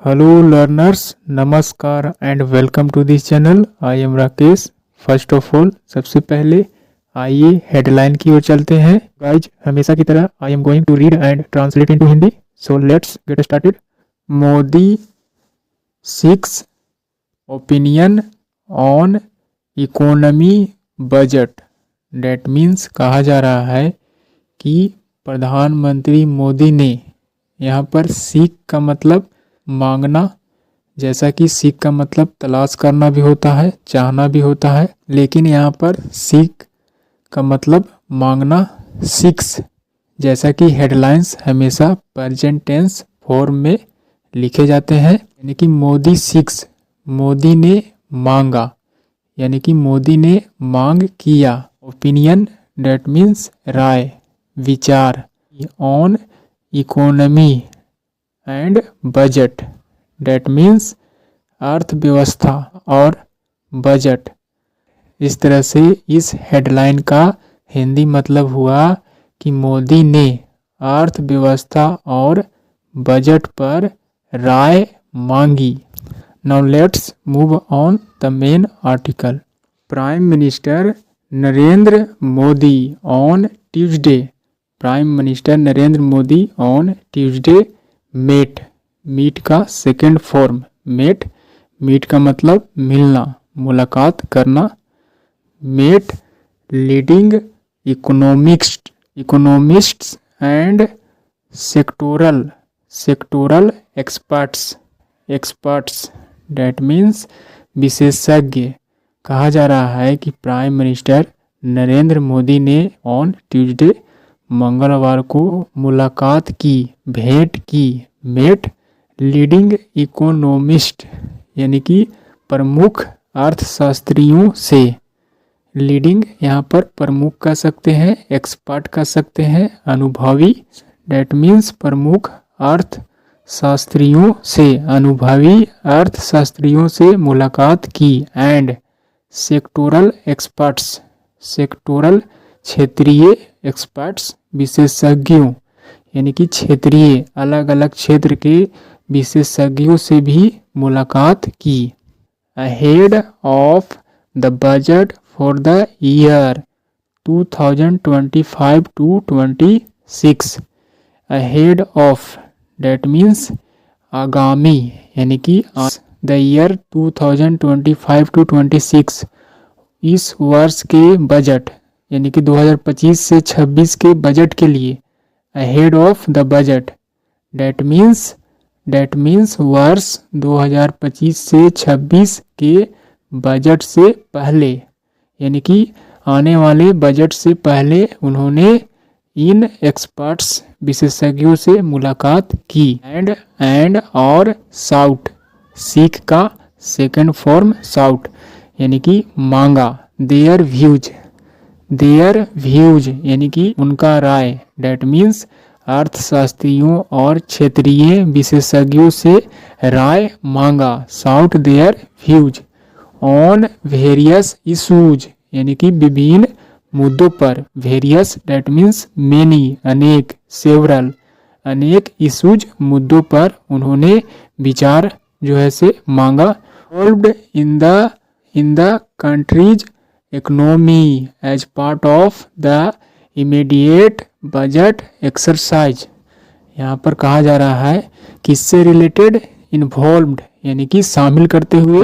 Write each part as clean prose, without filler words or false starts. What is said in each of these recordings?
Hello learners, नमस्कार and welcome to this channel. I am Rakesh. First of all सबसे पहले आइए हेडलाइन की ओर चलते हैं। गाइज, हमेशा की तरह I am going to read and translate into Hindi, so let's get started. Modi seeks opinion on economy budget. That means कहा जा रहा है कि प्रधानमंत्री मोदी ने, यहाँ पर सीक का मतलब मांगना, जैसा कि सीख का मतलब तलाश करना भी होता है, चाहना भी होता है, लेकिन यहाँ पर सीख का मतलब मांगना। सिक्स, जैसा कि हेडलाइंस हमेशा प्रेजेंट टेंस फॉर्म में लिखे जाते हैं, यानी कि मोदी सिक्स, मोदी ने मांगा, यानी कि मोदी ने मांग किया। ओपिनियन डेट मीन्स राय, विचार। On economy and budget that means अर्थव्यवस्था और बजट। इस तरह से इस हेडलाइन का हिंदी मतलब हुआ कि मोदी ने अर्थव्यवस्था और बजट पर राय मांगी। Now let's move on the main article. Prime minister Narendra Modi on Tuesday, prime minister Narendra Modi on Tuesday met, meet का सेकेंड फॉर्म मेट, मीट का मतलब मिलना, मुलाकात करना। Met leading economists and sectoral experts that means विशेषज्ञ। कहा जा रहा है कि प्राइम मिनिस्टर नरेंद्र मोदी ने ऑन ट्यूसडे, मंगलवार को मुलाकात की, भेंट की, मेट लीडिंग इकोनॉमिस्ट, यानी कि प्रमुख अर्थशास्त्रियों से। लीडिंग यहाँ पर प्रमुख कह सकते हैं, एक्सपर्ट कह सकते हैं, अनुभवी। डेट मीन्स प्रमुख अर्थशास्त्रियों से, अनुभवी अर्थशास्त्रियों से मुलाकात की। एंड सेक्टोरल एक्सपर्ट्स, सेक्टोरल क्षेत्रीय एक्सपर्ट्स, विशेषज्ञों, यानी कि क्षेत्रीय अलग अलग क्षेत्र के विशेषज्ञों से भी मुलाकात की। Ahead of the budget for the year 2025 to 26। Ahead of that means आगामी, यानी कि द ईयर 2025 to 26, इस वर्ष के बजट, यानी कि 2025 से 26 के बजट के लिए। Ahead of the budget that means वर्ष 2025 से 26 के बजट से पहले, यानी कि आने वाले बजट से पहले उन्होंने इन एक्सपर्ट्स, विशेषज्ञों से मुलाकात की। एंड और साउट, सीख का सेकंड फॉर्म साउट, यानी कि मांगा। देयर व्यूज यानी कि उनका राय। डेट मीन्स अर्थशास्त्रियों और क्षेत्रीय विशेषज्ञों से राय मांगा। Sought their views on various issues, यानी कि विभिन्न मुद्दों पर। वेरियस डेट मीन्स मेनी, अनेक, सेवरल, अनेक इशूज, मुद्दों पर उन्होंने विचार जो है से मांगा। Involved in the country's economy as part of the immediate budget exercise. यहाँ पर कहा जा रहा है किससे रिलेटेड, इन्वॉल्व्ड यानी कि शामिल करते हुए,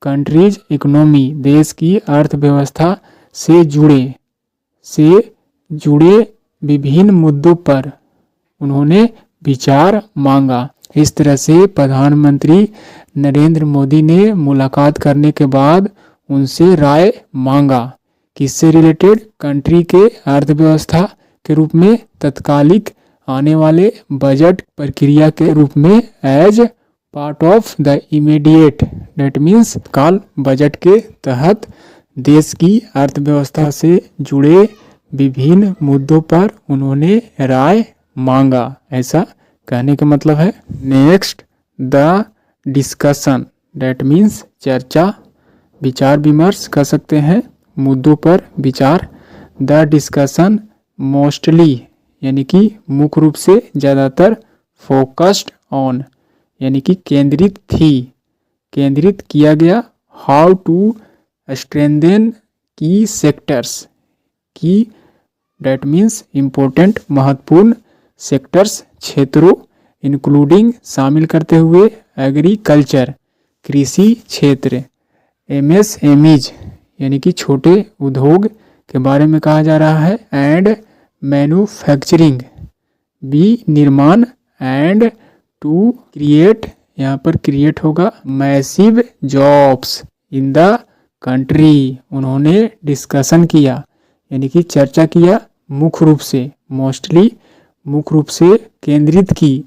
कंट्रीज इकोनॉमी, देश की अर्थव्यवस्था से जुड़े विभिन्न मुद्दों पर उन्होंने विचार मांगा। इस तरह से प्रधानमंत्री नरेंद्र मोदी ने मुलाकात करने के बाद उनसे राय मांगा। किससे रिलेटेड, कंट्री के अर्थव्यवस्था के रूप में, तत्कालिक आने वाले बजट प्रक्रिया के रूप में, as part of the immediate that means काल बजट के तहत देश की अर्थव्यवस्था से जुड़े विभिन्न मुद्दों पर उन्होंने राय मांगा। ऐसा कहने का मतलब है। Next, the discussion that means चर्चा, विचार विमर्श कर सकते हैं, मुद्दों पर विचार। द डिस्कशन मोस्टली यानी कि मुख्य रूप से, ज़्यादातर, फोकस्ड ऑन यानी कि केंद्रित थी, केंद्रित किया गया। हाउ टू स्ट्रेंथेन की सेक्टर्स, की डेट मीन्स इम्पोर्टेंट महत्वपूर्ण, सेक्टर्स क्षेत्रों, इंक्लूडिंग शामिल करते हुए, एग्रीकल्चर कृषि क्षेत्र, एमएसएमईज यानी कि छोटे उद्योग के बारे में कहा जा रहा है, एंड मैन्युफैक्चरिंग विनिर्माण, एंड टू क्रिएट यहाँ पर क्रिएट होगा massive jobs in the country. उन्होंने डिस्कशन किया यानी कि चर्चा किया, मुख्य रूप से मोस्टली, मुख्य रूप से केंद्रित की,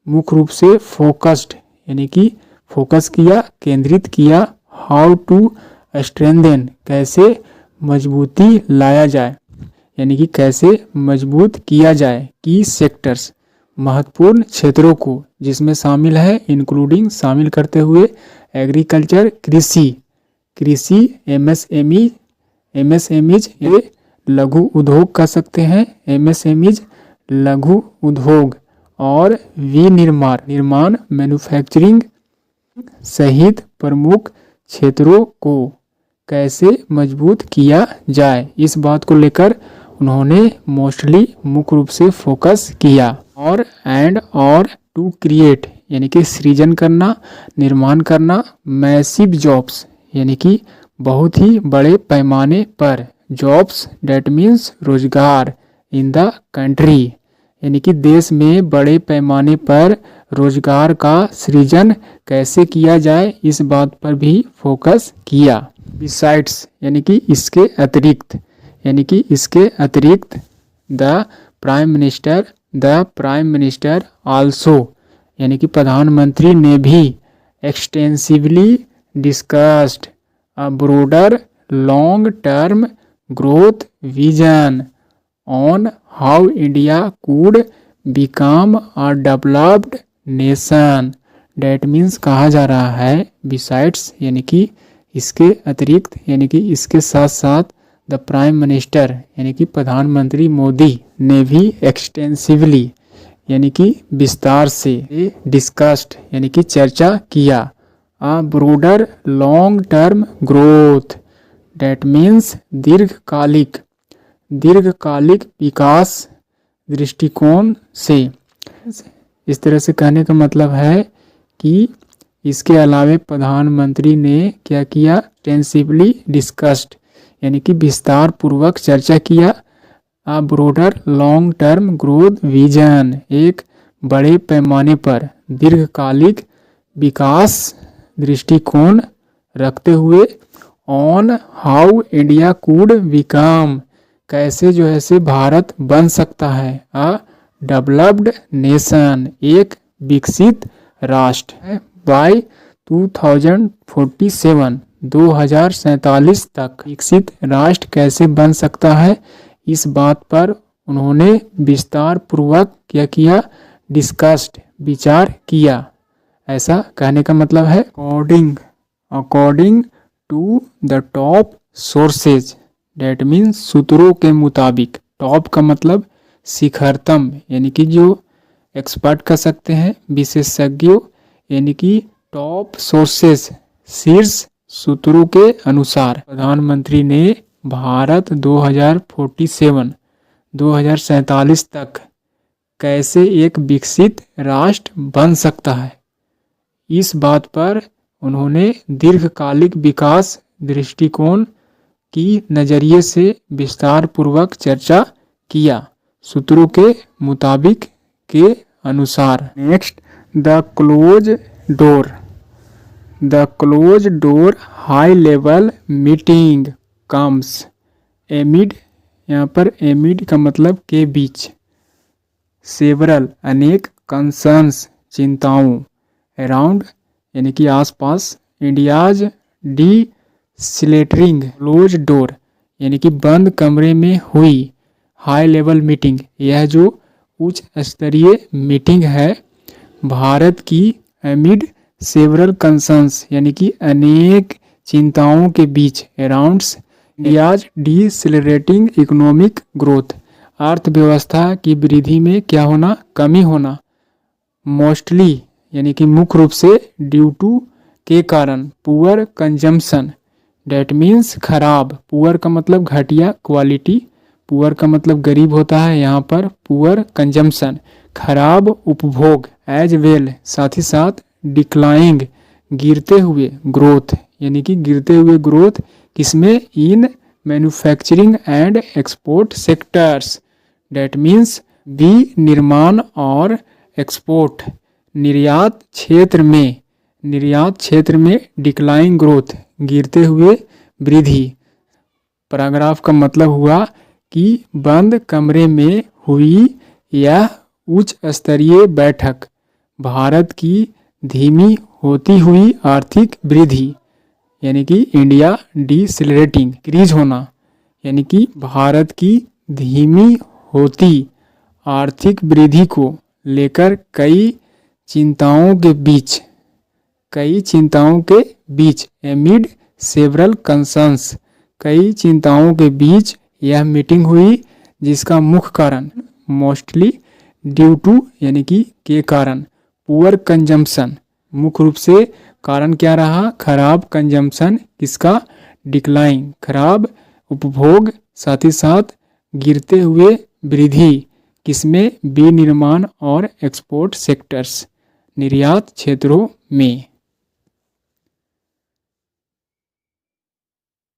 मुख्य रूप से फोकस्ड यानी कि फोकस किया, केंद्रित किया। हाउ टू स्ट्रेंथेन कैसे मजबूती लाया जाए यानी कि कैसे मजबूत किया जाए, की सेक्टर्स महत्वपूर्ण क्षेत्रों को, जिसमें शामिल है इंक्लूडिंग शामिल करते हुए, एग्रीकल्चर कृषि, कृषि एमएसएमई, एमएसएमईज ये लघु उद्योग कह सकते हैं, एमएसएमईज लघु उद्योग, और विनिर्माण निर्माण मैन्युफैक्चरिंग सहित प्रमुख क्षेत्रों को कैसे मजबूत किया जाए, इस बात को लेकर उन्होंने मोस्टली मुख्य रूप से फोकस किया। और एंड और टू क्रिएट यानी कि सृजन करना, निर्माण करना, मैसिव जॉब्स यानी कि बहुत ही बड़े पैमाने पर, जॉब्स डेट मीन्स रोजगार, इन द कंट्री यानी कि देश में बड़े पैमाने पर रोजगार का सृजन कैसे किया जाए, इस बात पर भी फोकस किया। बिसाइड्स यानी कि इसके अतिरिक्त, यानी कि इसके अतिरिक्त, द प्राइम मिनिस्टर आल्सो यानी कि प्रधानमंत्री ने भी extensively discussed a broader long term growth vision on how India could become a developed nation. Date means कहा जा रहा है बिसाइड्स यानी कि इसके अतिरिक्त, यानी कि इसके साथ साथ, द प्राइम मिनिस्टर यानी कि प्रधानमंत्री मोदी ने भी एक्सटेंसिवली यानी कि विस्तार से, डिस्कस्ड यानी कि चर्चा किया, a broader long term growth that means दीर्घकालिक विकास दृष्टिकोण से। इस तरह से कहने का मतलब है कि इसके अलावे प्रधानमंत्री ने क्या किया, एक्सटेंसिवली डिस्कस्ड यानी कि विस्तार पूर्वक चर्चा किया, a broader long term growth vision एक बड़े पैमाने पर दीर्घकालिक विकास दृष्टिकोण रखते हुए, on how India could become कैसे जो है से भारत बन सकता है, अ डेवलप्ड नेशन एक विकसित राष्ट्र, बाय 2047 2047 तक विकसित राष्ट्र कैसे बन सकता है, इस बात पर उन्होंने विस्तार पूर्वक क्या किया, डिस्कस्ड विचार किया। ऐसा कहने का मतलब है according to the top sources that means सूत्रों के मुताबिक, टॉप का मतलब शिखरतम यानी कि जो एक्सपर्ट कह सकते हैं, विशेषज्ञों यानी कि टॉप सोर्सेस शीर्ष सूत्रों के अनुसार प्रधानमंत्री ने भारत 2047 तक कैसे एक विकसित राष्ट्र बन सकता है, इस बात पर उन्होंने दीर्घकालिक विकास दृष्टिकोण की नज़रिए से विस्तार पूर्वक चर्चा किया, सूत्रों के मुताबिक के अनुसार। Next, the close door high level meeting comes एमिड, यहाँ पर एमिड का मतलब के बीच, सेवरल अनेक कंसर्न्स चिंताओं, अराउंड यानी कि आसपास, इंडियाज डी सिलेटरिंग क्लोज डोर यानी कि बंद कमरे में हुई हाई लेवल मीटिंग, यह जो उच्च स्तरीय मीटिंग है भारत की, एमिड सेवरल कंसर्न्स यानी कि अनेक चिंताओं के बीच, अराउंड्स इंडियाज डीसिलरेटिंग इकोनॉमिक ग्रोथ अर्थव्यवस्था की वृद्धि में क्या होना, कमी होना, मोस्टली यानी कि मुख्य रूप से ड्यू टू के कारण, पुअर कंजम्पशन डेट मीन्स खराब, पुअर का मतलब घटिया क्वालिटी, पुअर का मतलब गरीब होता है, यहाँ पर पुअर कंजम्पशन खराब उपभोग, एज वेल साथ ही साथ डिक्लाइंग गिरते हुए, ग्रोथ यानी कि गिरते हुए ग्रोथ किसमें, in manufacturing and export sectors that means विनिर्माण और एक्सपोर्ट निर्यात क्षेत्र में, निर्यात क्षेत्र में डिक्लाइन ग्रोथ गिरते हुए वृद्धि। पैराग्राफ का मतलब हुआ कि बंद कमरे में हुई यह उच्च स्तरीय बैठक भारत की धीमी होती हुई आर्थिक वृद्धि यानी कि इंडिया डिसेलरेटिंग क्रीज होना, यानी कि भारत की धीमी होती आर्थिक वृद्धि को लेकर कई चिंताओं के बीच एमिड सेवरल कंसर्न्स, कई चिंताओं के बीच यह मीटिंग हुई, जिसका मुख्य कारण मोस्टली ड्यू टू यानी कि के कारण, पुअर कंजम्पशन मुख्य रूप से कारण क्या रहा, खराब कंजम्पशन किसका, डिक्लाइन खराब उपभोग, साथ ही साथ गिरते हुए वृद्धि किसमें, विनिर्माण और एक्सपोर्ट सेक्टर्स निर्यात क्षेत्रों में।